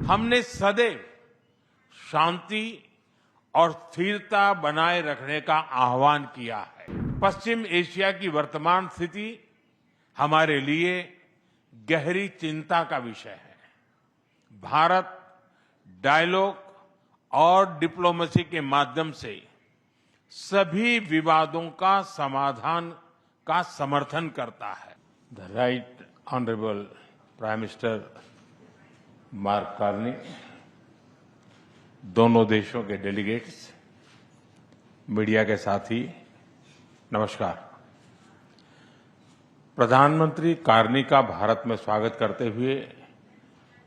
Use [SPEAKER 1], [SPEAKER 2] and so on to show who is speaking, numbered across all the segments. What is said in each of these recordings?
[SPEAKER 1] हमने सदैव शांति और स्थिरता बनाए रखने का आह्वान किया है। पश्चिम एशिया की वर्तमान स्थिति हमारे लिए गहरी चिंता का विषय है। भारत डायलॉग और डिप्लोमेसी के माध्यम से सभी विवादों का समाधान का समर्थन करता है। The right honourable prime minister mark Carney, दोनों देशों के डेलीगेट्स, मीडिया के साथी, नमस्कार। प्रधानमंत्री कार्नी का भारत में स्वागत करते हुए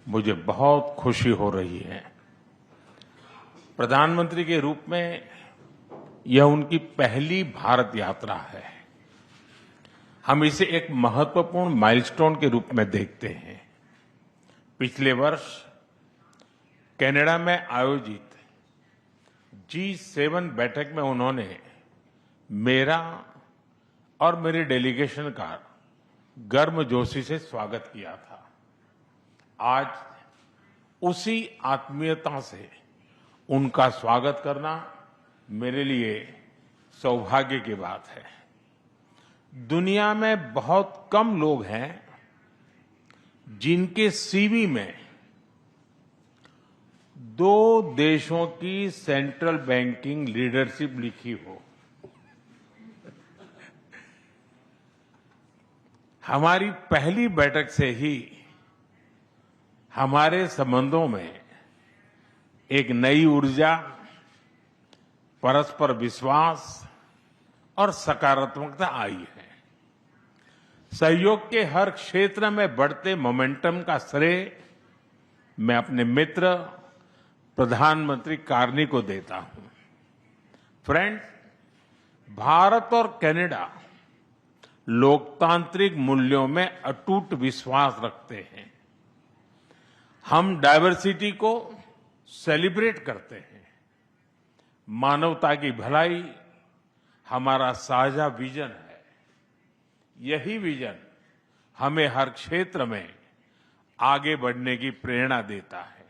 [SPEAKER 1] मुझे बहुत खुशी हो रही है। प्रधानमंत्री के रूप में यह उनकी पहली भारत यात्रा है। हम इसे एक महत्वपूर्ण माइलस्टोन के रूप में देखते हैं। पिछले वर्ष कनाडा में आयोजित G7 बैठक में उन्होंने मेरा और मेरे डेलीगेशन का गर्मजोशी से स्वागत किया था। आज उसी आत्मीयता से उनका स्वागत करना मेरे लिए सौभाग्य की बात है। दुनिया में बहुत कम लोग हैं जिनके सीवी में दो देशों की सेंट्रल बैंकिंग लीडरशिप लिखी हो। हमारी पहली बैठक से ही हमारे संबंधों में एक नई ऊर्जा, परस्पर विश्वास और सकारात्मकता आई है। सहयोग के हर क्षेत्र में बढ़ते मोमेंटम का श्रेय मैं अपने मित्र प्रधानमंत्री कार्नी को देता हूं। फ्रेंड्स, भारत और कनाडा लोकतांत्रिक मूल्यों में अटूट विश्वास रखते हैं। हम डायवर्सिटी को सेलिब्रेट करते हैं। मानवता की भलाई हमारा साझा विजन है। यही विजन हमें हर क्षेत्र में आगे बढ़ने की प्रेरणा देता है।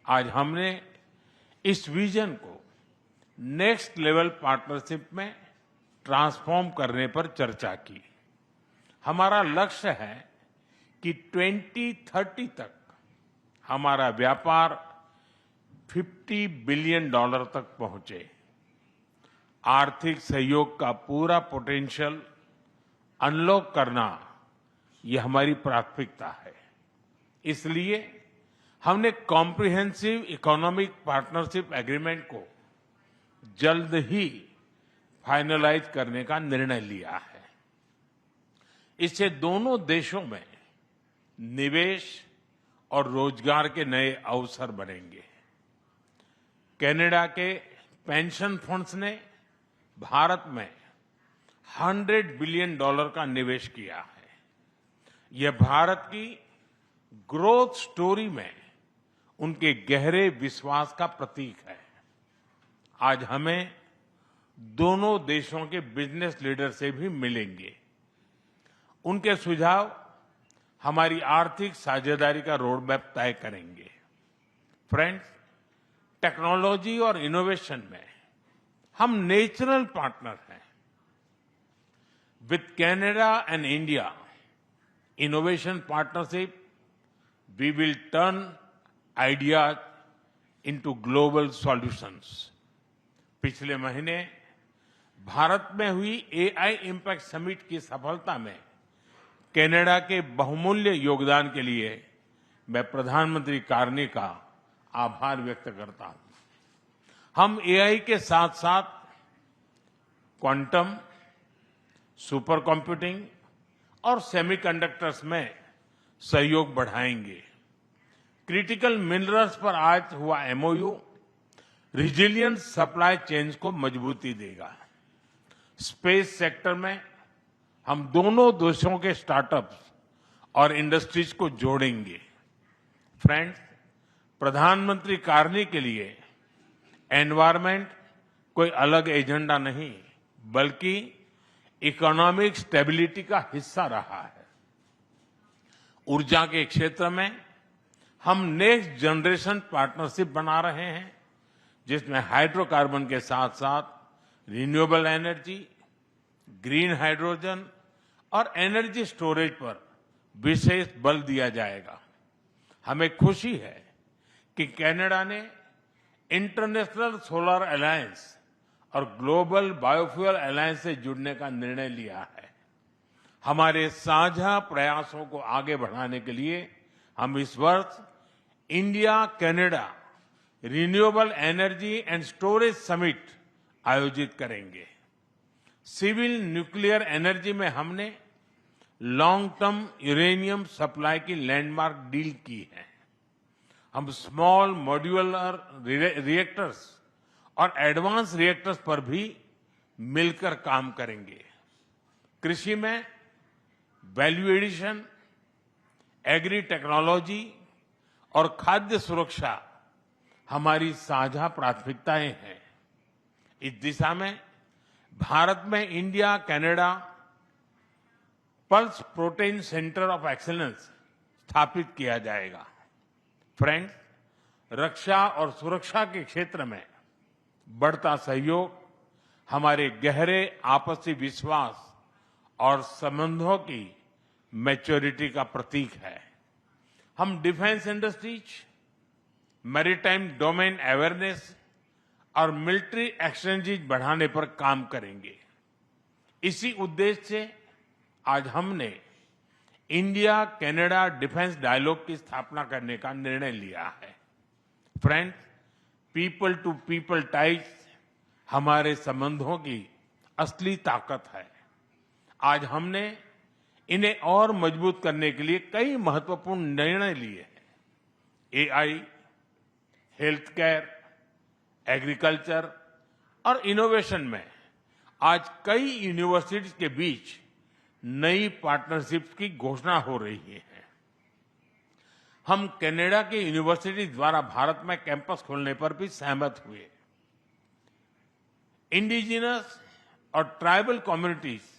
[SPEAKER 1] आज हमने इस विजन को नेक्स्ट लेवल पार्टनरशिप में ट्रांसफॉर्म करने पर चर्चा की। हमारा लक्ष्य है कि 2030 तक हमारा व्यापार $50 बिलियन तक पहुंचे। आर्थिक सहयोग का पूरा पोटेंशियल अनलॉक करना यह हमारी प्राथमिकता है। इसलिए हमने कॉम्प्रिहेंसिव इकोनॉमिक पार्टनरशिप एग्रीमेंट को जल्द ही फाइनलाइज करने का निर्णय लिया है। इससे दोनों देशों में निवेश और रोजगार के नए अवसर बनेंगे। कनाडा के पेंशन फंड्स ने भारत में $100 बिलियन का निवेश किया है। यह भारत की ग्रोथ स्टोरी में उनके गहरे विश्वास का प्रतीक है। आज हमें दोनों देशों के बिजनेस लीडर से भी मिलेंगे। उनके सुझाव हमारी आर्थिक साझेदारी का रोडमैप तय करेंगे। फ्रेंड्स, टेक्नोलॉजी और इनोवेशन में हम नेचुरल पार्टनर हैं। With Canada and India innovation partnership we will turn ideas into global solutions. पिछले महीने भारत में हुई AI इम्पैक्ट समिट की सफलता में कनाडा के बहुमूल्य योगदान के लिए मैं प्रधानमंत्री कार्नी का आभार व्यक्त करता हूं। हम AI के साथ साथ क्वांटम, सुपर कंप्यूटिंग और सेमीकंडक्टर्स में सहयोग बढ़ाएंगे। क्रिटिकल मिनरल्स पर आज हुआ MOU रिजिलियंट सप्लाई चेन्स को मजबूती देगा। स्पेस सेक्टर में हम दोनों देशों के स्टार्टअप्स और इंडस्ट्रीज को जोड़ेंगे। फ्रेंड्स, प्रधानमंत्री कार्नी के लिए एनवायरनमेंट कोई अलग एजेंडा नहीं, बल्कि इकोनॉमिक स्टेबिलिटी का हिस्सा रहा है। ऊर्जा के क्षेत्र में हम नेक्स्ट जनरेशन पार्टनरशिप बना रहे हैं, जिसमें हाइड्रोकार्बन के साथ साथ रिन्यूएबल एनर्जी, ग्रीन हाइड्रोजन और एनर्जी स्टोरेज पर विशेष बल दिया जाएगा। हमें खुशी है कि कनाडा ने इंटरनेशनल सोलर अलायंस और ग्लोबल बायोफ्यूल अलायंस से जुड़ने का निर्णय लिया है। हमारे साझा प्रयासों को आगे बढ़ाने के लिए हम इस वर्ष India Canada renewable energy and storage summit आयोजित करेंगे। सिविल न्यूक्लियर एनर्जी में हमने लॉन्ग टर्म यूरेनियम सप्लाई की लैंडमार्क डील की है। हम स्मॉल मॉड्यूलर रिएक्टर्स और एडवांस रिएक्टर्स पर भी मिलकर काम करेंगे। कृषि में वैल्यू एडिशन, एग्री टेक्नोलॉजी और खाद्य सुरक्षा हमारी साझा प्राथमिकताएं हैं। इस दिशा में भारत में India Canada pulse protein centre of excellence स्थापित किया जाएगा। फ्रेंड्स, रक्षा और सुरक्षा के क्षेत्र में बढ़ता सहयोग हमारे गहरे आपसी विश्वास और संबंधों की मैच्योरिटी का प्रतीक है। हम defence industries, maritime domain awareness और मिलिट्री एक्सचेंजेज बढ़ाने पर काम करेंगे। इसी उद्देश्य से आज हमने इंडिया कनाडा डिफेंस डायलॉग की स्थापना करने का निर्णय लिया है। Friends, people to people ties हमारे संबंधों की असली ताकत है। आज हमने इन्हें और मजबूत करने के लिए कई महत्वपूर्ण निर्णय लिए हैं। एआई, हेल्थ केयर, एग्रीकल्चर और इनोवेशन में आज कई यूनिवर्सिटीज के बीच नई पार्टनरशिप की घोषणा हो रही है। हम कनाडा की यूनिवर्सिटी द्वारा भारत में कैंपस खोलने पर भी सहमत हुए। इंडिजिनस और ट्राइबल कम्युनिटीज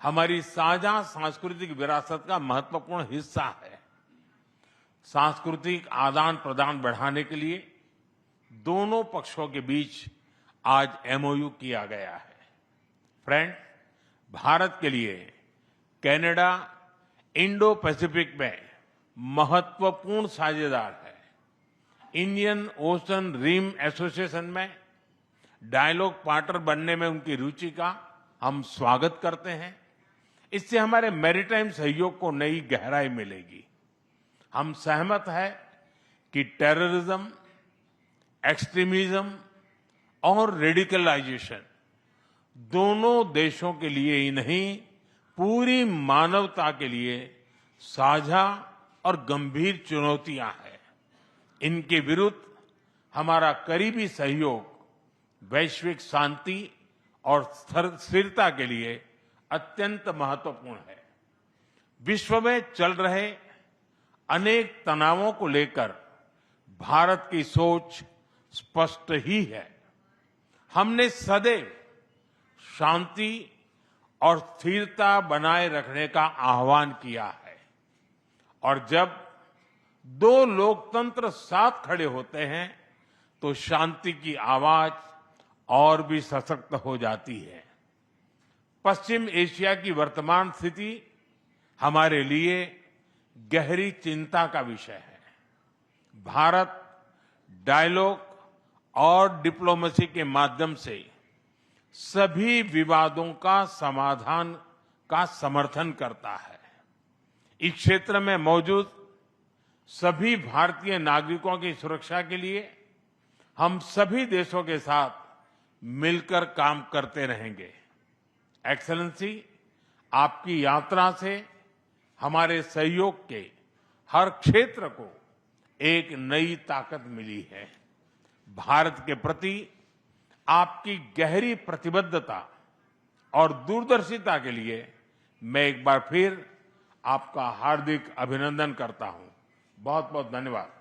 [SPEAKER 1] हमारी साझा सांस्कृतिक विरासत का महत्वपूर्ण हिस्सा है। सांस्कृतिक आदान प्रदान बढ़ाने के लिए दोनों पक्षों के बीच आज एमओयू किया गया है। फ्रेंड्स, भारत के लिए कनाडा इंडो पैसिफिक में महत्वपूर्ण साझेदार है। इंडियन ओशन रिम एसोसिएशन में डायलॉग पार्टनर बनने में उनकी रुचि का हम स्वागत करते हैं। इससे हमारे मैरीटाइम सहयोग को नई गहराई मिलेगी। हम सहमत हैं कि टेररिज्म, एक्सट्रीमिज्म और रेडिकलाइजेशन दोनों देशों के लिए ही नहीं, पूरी मानवता के लिए साझा और गंभीर चुनौतियां हैं। इनके विरुद्ध हमारा करीबी सहयोग वैश्विक शांति और स्थिरता के लिए अत्यंत महत्वपूर्ण है। विश्व में चल रहे अनेक तनावों को लेकर भारत की सोच स्पष्ट ही है। हमने सदैव शांति और स्थिरता बनाए रखने का आह्वान किया है, और जब दो लोकतंत्र साथ खड़े होते हैं तो शांति की आवाज और भी सशक्त हो जाती है। पश्चिम एशिया की वर्तमान स्थिति हमारे लिए गहरी चिंता का विषय है। भारत डायलॉग और डिप्लोमेसी के माध्यम से सभी विवादों का समाधान का समर्थन करता है। इस क्षेत्र में मौजूद सभी भारतीय नागरिकों की सुरक्षा के लिए हम सभी देशों के साथ मिलकर काम करते रहेंगे। एक्सेलेंसी, आपकी यात्रा से हमारे सहयोग के हर क्षेत्र को एक नई ताकत मिली है। भारत के प्रति आपकी गहरी प्रतिबद्धता और दूरदर्शिता के लिए मैं एक बार फिर आपका हार्दिक अभिनंदन करता हूं। बहुत बहुत धन्यवाद।